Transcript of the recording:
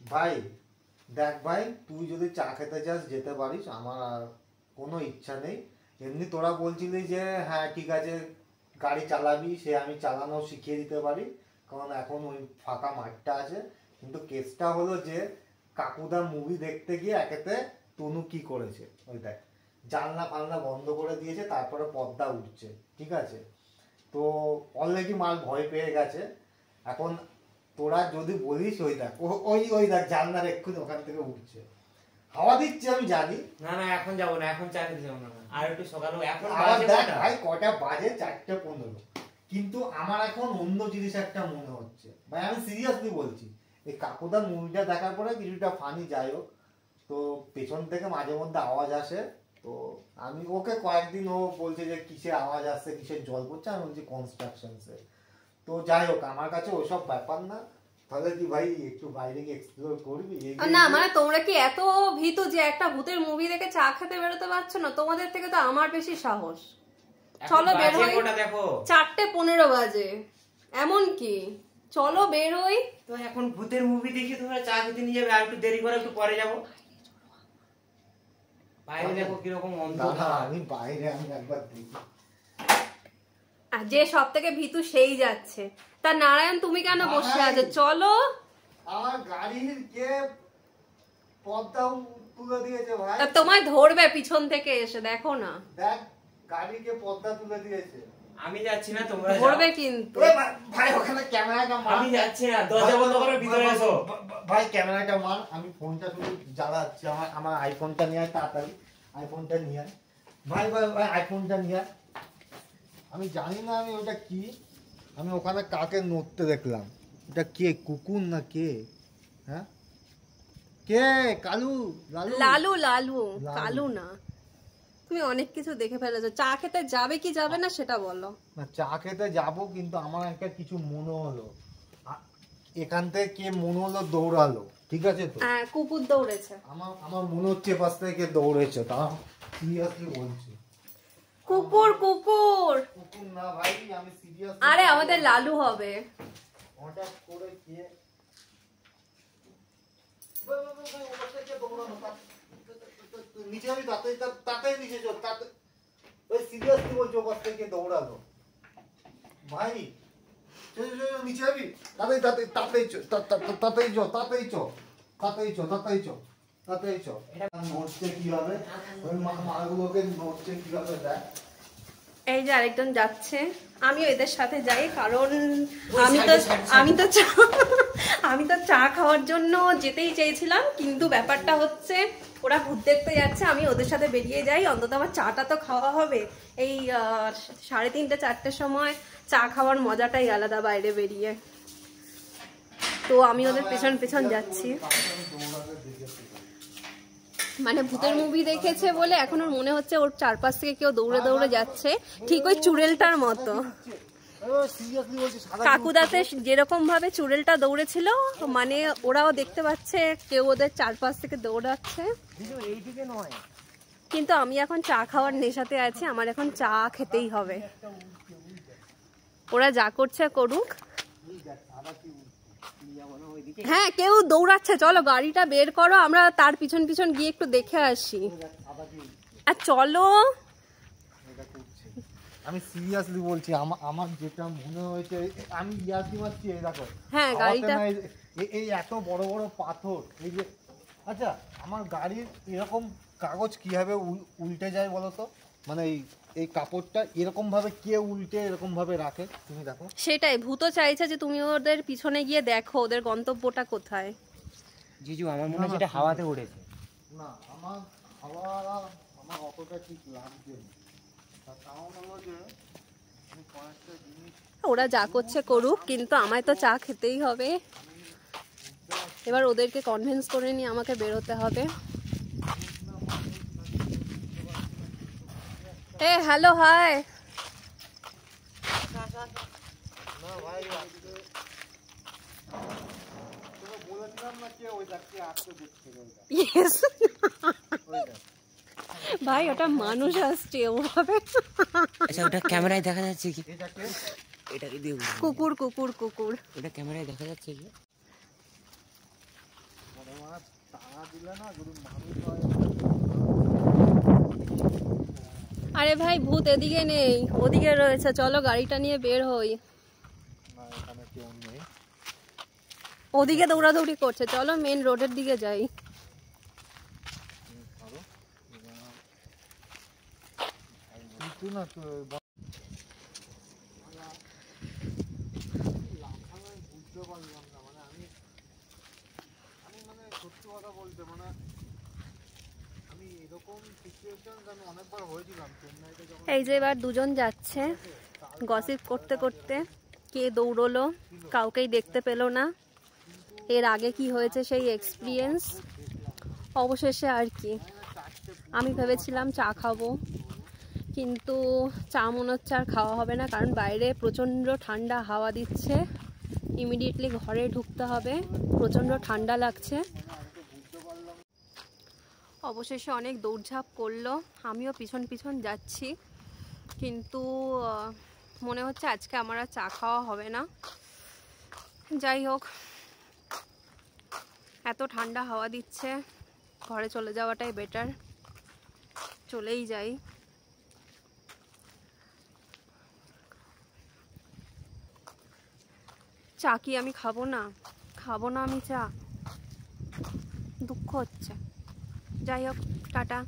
ভাই দেখ ভাই, তুই যদি চা খেতে চাস যেতে পারিস, আমার আর কোনো ইচ্ছা নেই। এমনি তোরা বলছিলি যে হ্যাঁ ঠিক আছে গাড়ি চালাবি, সে আমি চালানো শিখিয়ে দিতে পারি, কারণ এখন ওই ফাঁকা মাঠটা আছে। কিন্তু কেসটা হলো যে কাকুদা মুভি দেখতে গিয়ে একেতে তনু কি করেছে, ওই দেখ জানলা ফালনা বন্ধ করে দিয়েছে, তারপরে পর্দা উঠছে, ঠিক আছে? তো অলরেডি মাল ভয় পেয়ে গেছে। এখন তোরা যদি বলিস ওই দেখ ওই ওই দেখ জানলার এক্ষুনি ওখান থেকে উঠছে, হাওয়া দিচ্ছে আমি জানি। না না এখন যাবো না, এখন চা খেতে যাবো না, আর একটু সকালে। এখন আবার বাজে দেখ কটা? ভাই কটা বাজে, 4:15। কিন্তু আমার এখন অন্য জিনিস একটা মনে হচ্ছে ভাই, আমি সিরিয়াসলি বলছি। এই কাকুদার মুভিটা দেখার পরে কিছুটা ফানি, যাই হোক, তো পেছন থেকে মাঝে মধ্যে আওয়াজ আসে। তো আমি ওকে কয়েকদিন, ও বলছে যে কিসের আওয়াজ আসছে, কিসের জল পড়ছে, আমি বলছি কনস্ট্রাকশনসে। তো যাই হোক, আমার কাছে ওসব ব্যাপার না। তাহলে কি ভাই একটু বাইরে গিয়ে এক্সপ্লোর করবি? না মানে তোমরা কি এত ভীতু যে একটা ভূতের মুভি দেখে চা খেতে বেরোতে পারছো না? তোমাদের থেকে তো আমার বেশি সাহস। চলো বের হই, 4:15 বাজে। এমন কি, চলো বের হই। তো এখন ভূতের মুভি দেখি তোমরা চা খেতে নিয়ে যাবে, আর একটু দেরি করে একটু পরে যাবো। বাইরে দেখো কিরকম অন্ধকার। আমি বাইরে, আমি একবার দেখি। আর যে সব থেকে ভীতু সেই যাচ্ছে। তা নারায়ণ তুমি কেন বসে আছো? চলো। আমার গাড়ির কে পর্দা তুলে দিয়েছে ভাই। তা তোমায় ধরবে পিছন থেকে এসে, দেখো না। দেখ গাড়ির কে পর্দা তুলে দিয়েছে। আমি যাচ্ছি না, তোমরা ধরবে কিন্তু। ভাই ওখানে ক্যামেরাটা মার। আমি যাচ্ছি না, দরজা বন্ধ করে ভিতরে এসো। ভাই ক্যামেরাটা মার, আমি ফোনটা শুধু জ্বালাচ্ছি। আমার আইফোনটা নিয়ে আয় তাড়াতাড়ি, আইফোনটা নিয়ে আয় ভাই। ভাই ভাই আইফোনটা নিয়ে আয়। আমি জানি না আমি ওটা কি, আমি ওখানে কাকে নড়তে দেখলাম। এটা কে, কুকুর না কে? হ্যাঁ কে? কালু? লালু লালু, কালু না। তুমি অনেক কিছু দেখে ফেলেছো। চা খেতে যাবে কি যাবে না সেটা বলো। না চা খেতে যাবো, কিন্তু আমার একটা কিছু মনে হলো। এখান থেকে কে মনে হলো দৌড়ালো, ঠিক আছে তো? হ্যাঁ কুকুর দৌড়েছে। আমার মনে হচ্ছে পাশ থেকে দৌড়েছে, তা সিরিয়াসলি বলছি। কুকুর কুকুর কুকুর না ভাই, আমি সিরিয়াসলি। আরে আমাদের লালু হবে। হঠাৎ করে কে নিচে, আমি তাতেই নিচে চল, তাতে সিরিয়াসলি বলছি, ওপাশ থেকে দৌড়ালো ভাই। নিচে যাবি, তাতেই তাতেই তাতেই তাতেই চো তাতেই চো তাতেই চো তাতেই চো তাতেই চো। নড়ছে কিভাবে, ওই মাগুলোকে নড়ছে কিভাবে দেখ। এই যে আরেকজন যাচ্ছে, আমি এদের সাথে যাই, কারণ আমি তো চা খাওয়ার জন্য যেতেই চেয়েছিলাম, কিন্তু ব্যাপারটা হচ্ছে ওরা ভূত দেখতে যাচ্ছে, আমি ওদের সাথে বেরিয়ে যাই, অন্তত আমার চাটা তো খাওয়া হবে। এই 3:30 4টের সময় চা খাওয়ার মজাটাই আলাদা বাইরে বেরিয়ে। তো আমি ওদের পেছন পেছন যাচ্ছি। মানে ভূতের মুভি দেখেছে বলে এখন ওর মনে হচ্ছে ওর চারপাশ থেকে কেউ দৌড়ে দৌড়ে যাচ্ছে, ঠিক ওই চুড়েলটার মতো। কাকুদাতে যেরকম ভাবে চুড়েলটা দৌড়েছিল, মানে ওরাও দেখতে পাচ্ছে কেউ ওদের চারপাশ থেকে দৌড়াচ্ছে। কিন্তু আমি এখন চা খাওয়ার নেশাতে আছি, আমার এখন চা খেতেই হবে। ওরা যা করছে করুক। হ্যাঁ কেউ দৌড়াচ্ছে, চলো গাড়িটা বের করো, আমরা তার পিছন পিছন গিয়ে একটু দেখে আসি। আর চলো। আমি সিরিয়াসলি বলছি, আমার যেটা মনে হয়েছে, আমি ইয়ার্কি মারছি। এই দেখো হ্যাঁ গাড়িটা, এই এত বড় বড় পাথর, এই যে আচ্ছা আমার গাড়ির এরকম কাগজ কিভাবে উল্টে যায় বলো তো? মানে এই কাপড়টা এরকম ভাবে কে উল্টে এরকম ভাবে রাখে, তুমি দেখো। সেটাই ভূত চাইছে যে তুমি ওদের পিছনে গিয়ে দেখো ওদের গন্তব্যটা কোথায়। জিজু আমার মনে হচ্ছে এটা হাওয়াতে উড়েছে। না আমার অতটা ঠিক লাগছে না। ওরা যা করছে করুক, কিন্তু আমায় তো চা খেতেই হবে। এবার ওদেরকে কনভিন্স করে নিয়ে আমাকে বেরোতে হবে। এ হ্যালো হাই। ভাই ওটা মানুষ আসছে ওভাবে। আচ্ছা ওটা ক্যামেরায় দেখা যাচ্ছে কি? এটাকে দিয়ে কুকুর কুকুর কুকুর, এটা ক্যামেরায় দেখা যাচ্ছে কি? দিলে না যদি মানুষ হয়। আরে ভাই ভূত এদিকে নেই, ওদিকে রয়েছে, চলো গাড়িটা নিয়ে বের হই। না এখানে কেউ নেই। ওদিকে দৌড়াদৌড়ি করছে, চলো মেন রোডের দিকে যাই। আরো কিন্তু না তো বুঝতে পারলাম না, মানে আমি মানে সত্যি কথা বলতে মানে আমি এরকম সিচুয়েশন আমি অনেকবার হয়েছিলাম চেন্নাইতে যখন। এই যে এবার দুজন যাচ্ছে গসিপ করতে করতে, কে দৌড়লো কাউকেই দেখতে পেলো না। এর আগে কি হয়েছে সেই এক্সপিরিয়েন্স। অবশেষে আর কি আমি ভেবেছিলাম চা খাবো, কিন্তু চা মনে হচ্ছে আর খাওয়া হবে না, কারণ বাইরে প্রচণ্ড ঠান্ডা হাওয়া দিচ্ছে। ইমিডিয়েটলি ঘরে ঢুকতে হবে, প্রচণ্ড ঠান্ডা লাগছে। অবশেষে অনেক দৌড়ঝাঁপ করলো, আমিও পিছন পিছন যাচ্ছি, কিন্তু মনে হচ্ছে আজকে আমার আর চা খাওয়া হবে না। যাই হোক, এত ঠান্ডা হাওয়া দিচ্ছে, ঘরে চলে যাওয়াটাই বেটার। চলেই যাই। চা কি আমি খাবো না? খাবো না আমি চা? দুঃখ হচ্ছে। যাই হোক, টাটা।